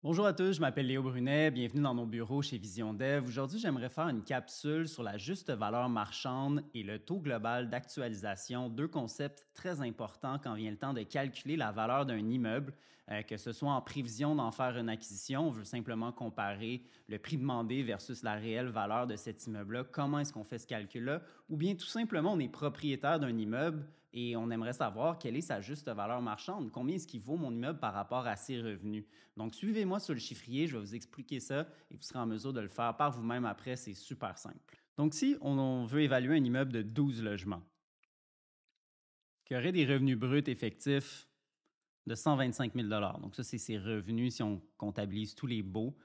Bonjour à tous, je m'appelle Léo Brunet, bienvenue dans nos bureaux chez Vision Dev. Aujourd'hui, j'aimerais faire une capsule sur la juste valeur marchande et le taux global d'actualisation, deux concepts très importants quand vient le temps de calculer la valeur d'un immeuble, que ce soit en prévision d'en faire une acquisition, on veut simplement comparer le prix demandé versus la réelle valeur de cet immeuble-là, comment est-ce qu'on fait ce calcul-là, ou bien tout simplement on est propriétaire d'un immeuble et on aimerait savoir quelle est sa juste valeur marchande, combien est-ce qu'il vaut mon immeuble par rapport à ses revenus. Donc, suivez-moi sur le chiffrier, je vais vous expliquer ça et vous serez en mesure de le faire par vous-même après, c'est super simple. Donc, si on veut évaluer un immeuble de 12 logements, qui aurait des revenus bruts effectifs de 125 000 donc ça, c'est ses revenus si on comptabilise tous les baux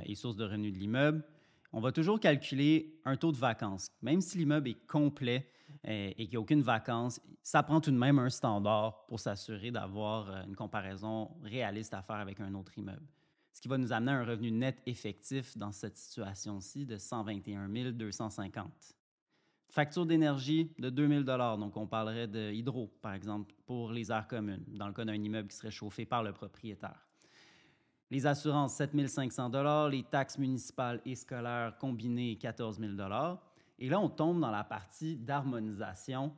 et sources de revenus de l'immeuble, on va toujours calculer un taux de vacances. Même si l'immeuble est complet et qu'il n'y a aucune vacance, ça prend tout de même un standard pour s'assurer d'avoir une comparaison réaliste à faire avec un autre immeuble. Ce qui va nous amener à un revenu net effectif dans cette situation-ci de 121 250. Facture d'énergie de 2 000 donc on parlerait de hydro, par exemple, pour les aires communes, dans le cas d'un immeuble qui serait chauffé par le propriétaire. Les assurances, 7 500 les taxes municipales et scolaires combinées, 14 000 Et là, on tombe dans la partie d'harmonisation.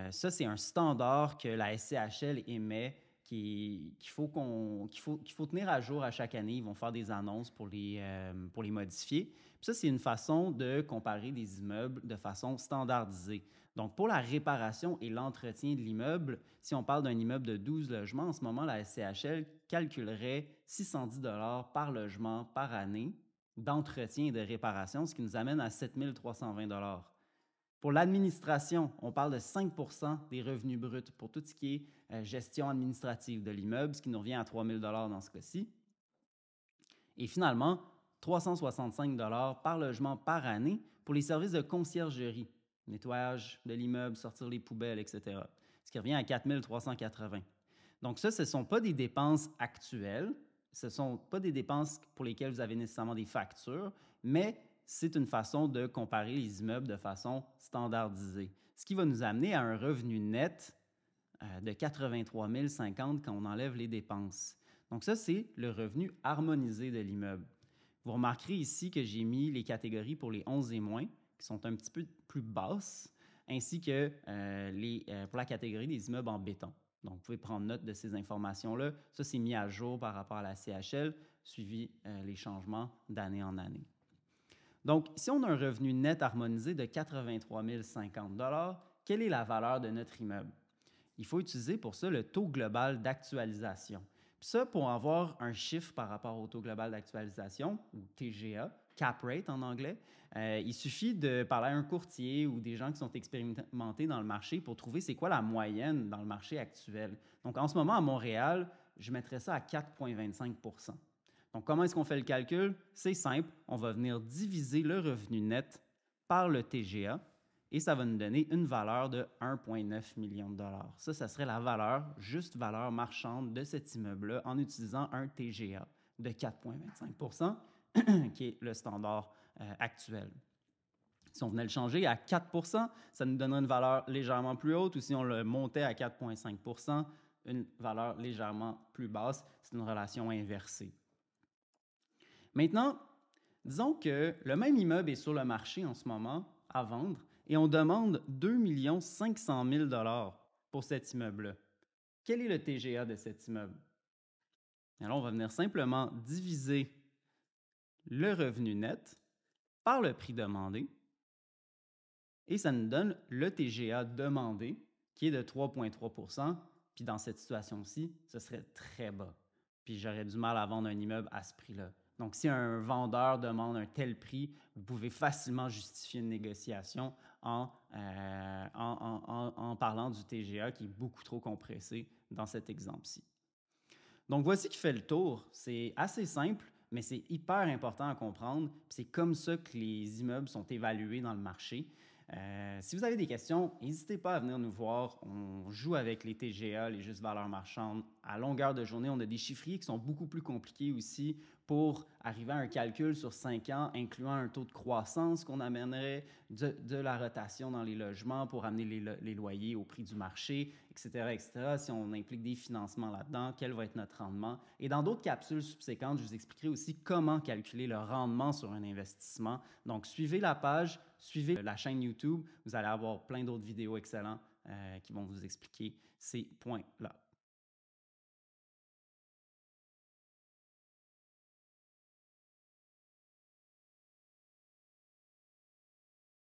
Ça, c'est un standard que la SCHL émet qu'il faut tenir à jour à chaque année. Ils vont faire des annonces pour les modifier. Puis ça, c'est une façon de comparer des immeubles de façon standardisée. Donc, pour la réparation et l'entretien de l'immeuble, si on parle d'un immeuble de 12 logements, en ce moment, la SCHL calculerait 610 par logement par année d'entretien et de réparation, ce qui nous amène à 7 320 Pour l'administration, on parle de 5 des revenus bruts pour tout ce qui est gestion administrative de l'immeuble, ce qui nous revient à 3 000 dans ce cas-ci. Et finalement, 365 par logement par année pour les services de conciergerie, nettoyage de l'immeuble, sortir les poubelles, etc. Ce qui revient à 4 380. Donc ça, ce ne sont pas des dépenses actuelles, ce ne sont pas des dépenses pour lesquelles vous avez nécessairement des factures, mais c'est une façon de comparer les immeubles de façon standardisée. Ce qui va nous amener à un revenu net de 83 050 quand on enlève les dépenses. Donc ça, c'est le revenu harmonisé de l'immeuble. Vous remarquerez ici que j'ai mis les catégories pour les 11 et moins, qui sont un petit peu plus basses, ainsi que pour la catégorie des immeubles en béton. Donc, vous pouvez prendre note de ces informations-là. Ça, c'est mis à jour par rapport à la CHL, suivi les changements d'année en année. Donc, si on a un revenu net harmonisé de 83 050 quelle est la valeur de notre immeuble? Il faut utiliser pour ça le taux global d'actualisation. Puis ça, pour avoir un chiffre par rapport au taux global d'actualisation, ou TGA, cap rate en anglais, il suffit de parler à un courtier ou des gens qui sont expérimentés dans le marché pour trouver c'est quoi la moyenne dans le marché actuel. Donc, en ce moment, à Montréal, je mettrais ça à 4,25 Donc, comment est-ce qu'on fait le calcul? C'est simple, on va venir diviser le revenu net par le TGA et ça va nous donner une valeur de 1,9 million de dollars. Ça serait la valeur, juste valeur marchande de cet immeuble-là en utilisant un TGA de 4,25 qui est le standard actuel. Si on venait le changer à 4 ça nous donnerait une valeur légèrement plus haute, ou si on le montait à 4,5 une valeur légèrement plus basse. C'est une relation inversée. Maintenant, disons que le même immeuble est sur le marché en ce moment à vendre et on demande 2 500 000 pour cet immeuble-là. Quel est le TGA de cet immeuble? Alors, on va venir simplement diviser le revenu net par le prix demandé et ça nous donne le TGA demandé qui est de 3,3 puis dans cette situation-ci, ce serait très bas. Puis j'aurais du mal à vendre un immeuble à ce prix-là. Donc, si un vendeur demande un tel prix, vous pouvez facilement justifier une négociation en parlant du TGA qui est beaucoup trop compressé dans cet exemple-ci. Donc, voici qui fait le tour. C'est assez simple, mais c'est hyper important à comprendre. C'est comme ça que les immeubles sont évalués dans le marché. Si vous avez des questions, n'hésitez pas à venir nous voir. On joue avec les TGA, les justes valeurs marchandes, à longueur de journée. On a des chiffriers qui sont beaucoup plus compliqués aussi pour arriver à un calcul sur 5 ans, incluant un taux de croissance qu'on amènerait, de la rotation dans les logements pour amener les loyers au prix du marché, etc., etc. Si on implique des financements là-dedans, quel va être notre rendement? Et dans d'autres capsules subséquentes, je vous expliquerai aussi comment calculer le rendement sur un investissement. Donc, suivez la page, suivez la chaîne YouTube. Vous allez avoir plein d'autres vidéos excellentes qui vont vous expliquer ces points-là.